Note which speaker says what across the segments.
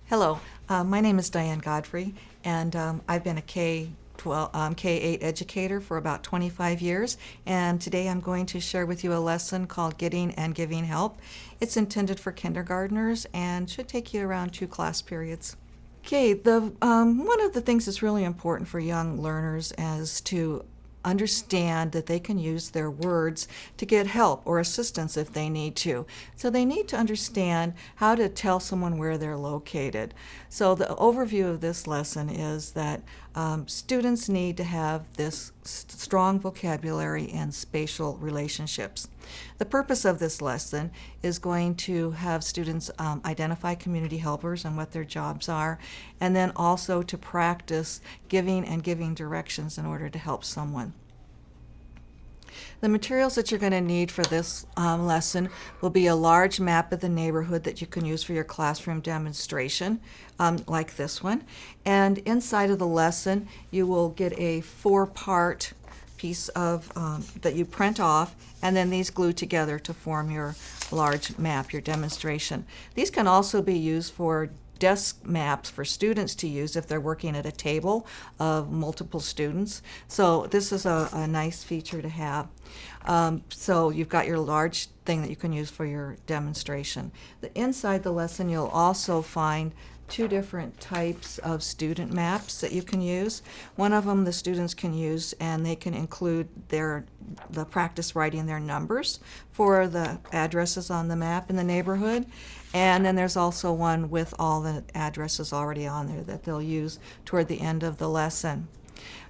Speaker 1: Hello, my name is Diane Godfrey, and I've been a K8 educator for about 25 years, and today I'm going to share with you a lesson called Getting and Giving Help. It's intended for kindergartners and should take you around 2 class periods. Okay, one of the things that's really important for young learners is to understand that they can use their words to get help or assistance if they need to. So they need to understand how to tell someone where they're located. So the overview of this lesson is that students need to have this strong vocabulary and spatial relationships. The purpose of this lesson is going to have students identify community helpers and what their jobs are, and then also to practice giving and giving directions in order to help someone. The materials that you're going to need for this lesson will be a large map of the neighborhood that you can use for your classroom demonstration, like this one. And inside of the lesson, you will get a 4-part piece of that you print off, and then these glue together to form your large map, your demonstration. These can also be used for desk maps for students to use if they're working at a table of multiple students. So this is a nice feature to have. So you've got your large thing that you can use for your demonstration. Inside the lesson, you'll also find 2 different types of student maps that you can use. One of them the students can use, and they can include the practice writing their numbers for the addresses on the map in the neighborhood. And then there's also one with all the addresses already on there that they'll use toward the end of the lesson.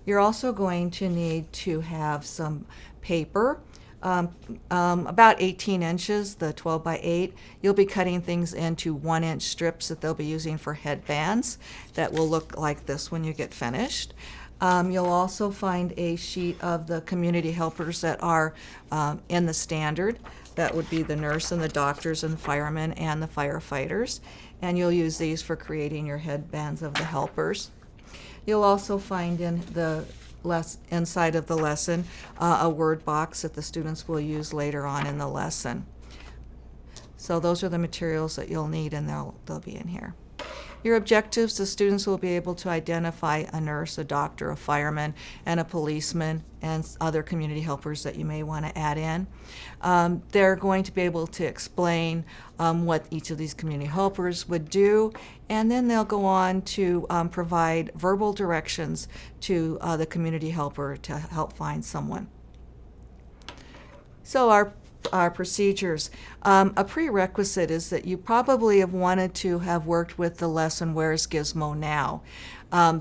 Speaker 1: You're also going to need to have some paper, about 18 inches, the 12 by 8. You'll be cutting things into 1-inch strips that they'll be using for headbands that will look like this when you get finished. You'll also find a sheet of the community helpers that are in the standard. That would be the nurse and the doctors and the firemen and the firefighters. And you'll use these for creating your headbands of the helpers. You'll also find in the inside of the lesson a word box that the students will use later on in the lesson. So those are the materials that you'll need, and they'll be in here. Your objectives: the students will be able to identify a nurse, a doctor, a fireman, and a policeman, and other community helpers that you may want to add in. They're going to be able to explain what each of these community helpers would do, and then they'll go on to provide verbal directions to the community helper to help find someone. So our procedures. A prerequisite is that you probably have wanted to have worked with the lesson Where's Gizmo Now?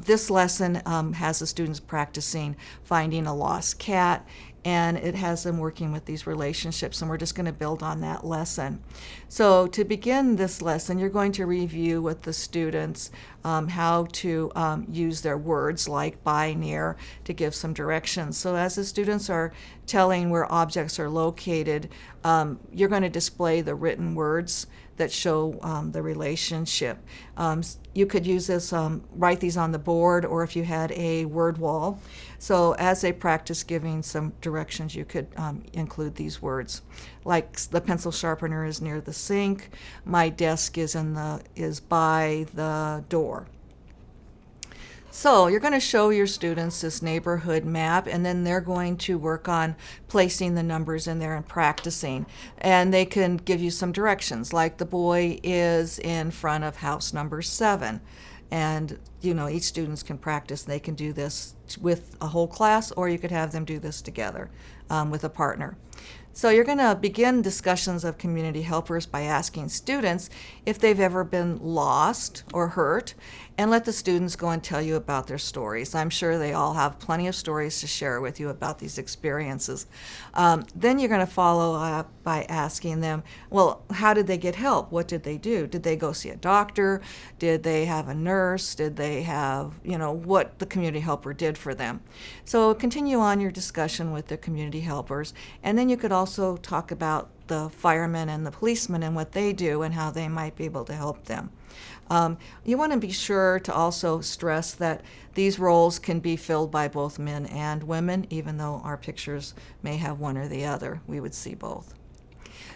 Speaker 1: This lesson has the students practicing finding a lost cat, and it has them working with these relationships, and we're just going to build on that lesson. So to begin this lesson, you're going to review with the students how to use their words like by, near, to give some directions. So as the students are telling where objects are located, you're going to display the written words that show the relationship. You could use this, write these on the board, or if you had a word wall. So as they practice giving some directions, you could include these words. Like the pencil sharpener is near the sink, my desk is by the door. So you're going to show your students this neighborhood map, and then they're going to work on placing the numbers in there and practicing. And they can give you some directions, like the boy is in front of house number 7. And each student can practice. They can do this with a whole class, or you could have them do this together with a partner. So you're going to begin discussions of community helpers by asking students if they've ever been lost or hurt, and let the students go and tell you about their stories. I'm sure they all have plenty of stories to share with you about these experiences. Then you're going to follow up by asking them, well, how did they get help? What did they do? Did they go see a doctor? Did they have a nurse? Did they have, what the community helper did for them? So continue on your discussion with the community helpers, and then you could also talk about the firemen and the policemen and what they do and how they might be able to help them. You want to be sure to also stress that these roles can be filled by both men and women, even though our pictures may have one or the other. We would see both.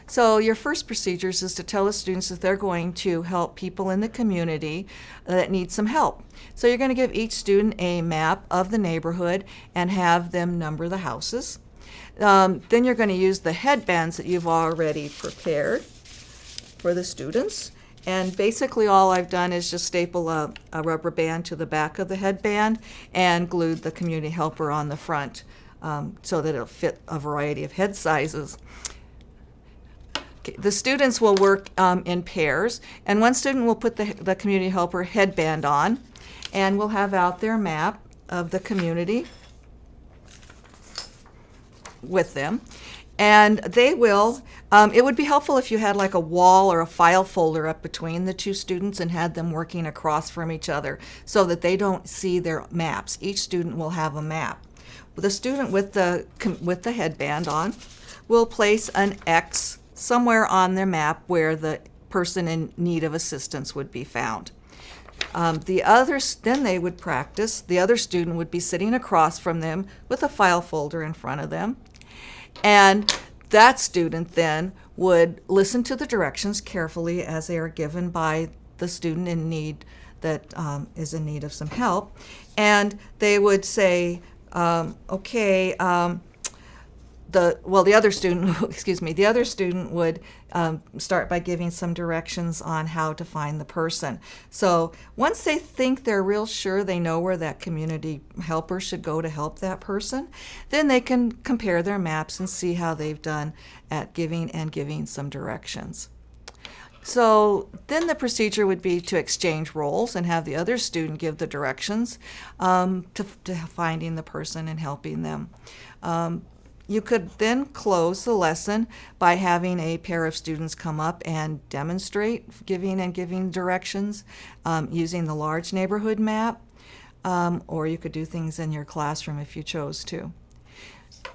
Speaker 1: So your first procedures is to tell the students that they're going to help people in the community that need some help. So you're going to give each student a map of the neighborhood and have them number the houses. Then you're going to use the headbands that you've already prepared for the students. And basically all I've done is just staple a rubber band to the back of the headband and glued the community helper on the front so that it'll fit a variety of head sizes. Okay, the students will work in pairs, and one student will put the community helper headband on, and will have out their map of the community with them. And they will, it would be helpful if you had like a wall or a file folder up between the two students and had them working across from each other so that they don't see their maps. Each student will have a map. The student with the headband on will place an X somewhere on their map where the person in need of assistance would be found. Then they would practice. The other student would be sitting across from them with a file folder in front of them. And that student then would listen to the directions carefully as they are given by the student in need that is in need of some help. And they would say, okay, the other student, the other student would start by giving some directions on how to find the person. So once they think they're real sure they know where that community helper should go to help that person, then they can compare their maps and see how they've done at giving some directions. So then the procedure would be to exchange roles and have the other student give the directions to finding the person and helping them. You could then close the lesson by having a pair of students come up and demonstrate giving directions using the large neighborhood map, or you could do things in your classroom if you chose to.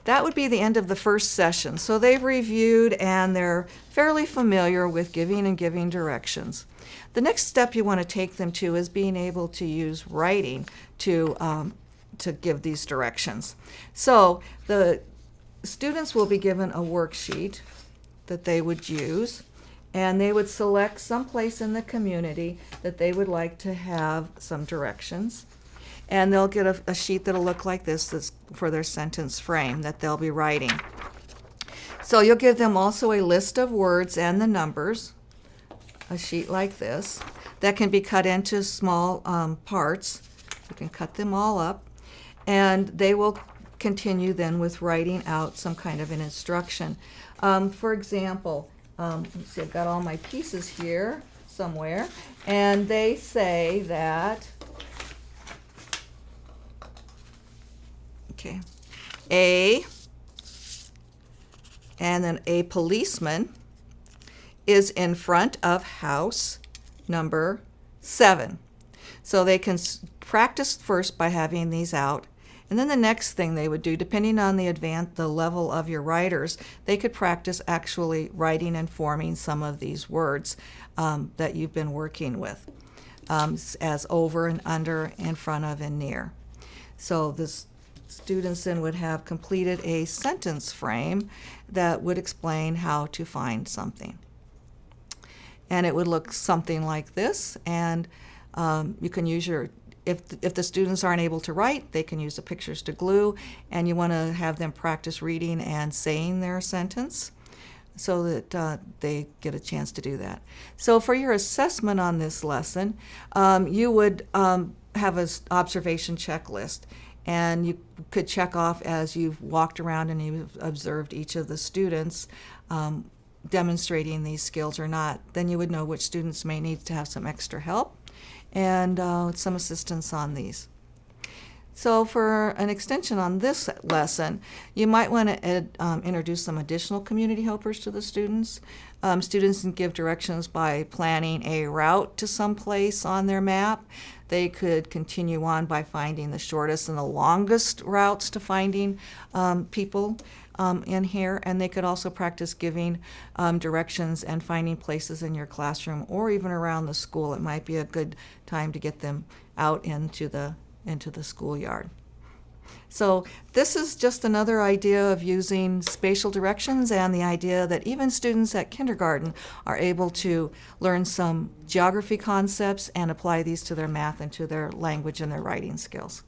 Speaker 1: That would be the end of the first session. So they've reviewed and they're fairly familiar with giving directions. The next step you want to take them to is being able to use writing to give these directions. So the students will be given a worksheet that they would use, and they would select some place in the community that they would like to have some directions. And they'll get a sheet that'll look like this that's for their sentence frame that they'll be writing. So you'll give them also a list of words and the numbers, a sheet like this, that can be cut into small parts. You can cut them all up, and they will continue then with writing out some kind of an instruction. For example, let's see, I've got all my pieces here somewhere, and they say that, okay, and then a policeman is in front of house number 7. So they can practice first by having these out. And then the next thing they would do, depending on the level of your writers, they could practice actually writing and forming some of these words that you've been working with, as over and under, in front of, and near. So the students then would have completed a sentence frame that would explain how to find something. And it would look something like this, and you can use if the students aren't able to write, they can use the pictures to glue, and you want to have them practice reading and saying their sentence so that they get a chance to do that. So for your assessment on this lesson, you would have an observation checklist, and you could check off as you've walked around and you've observed each of the students demonstrating these skills or not. Then you would know which students may need to have some extra help and some assistance on these. So for an extension on this lesson, you might want to introduce some additional community helpers to the students. Students can give directions by planning a route to some place on their map. They could continue on by finding the shortest and the longest routes to finding people in here, and they could also practice giving directions and finding places in your classroom or even around the school. It might be a good time to get them out into the schoolyard. So this is just another idea of using spatial directions, and the idea that even students at kindergarten are able to learn some geography concepts and apply these to their math and to their language and their writing skills.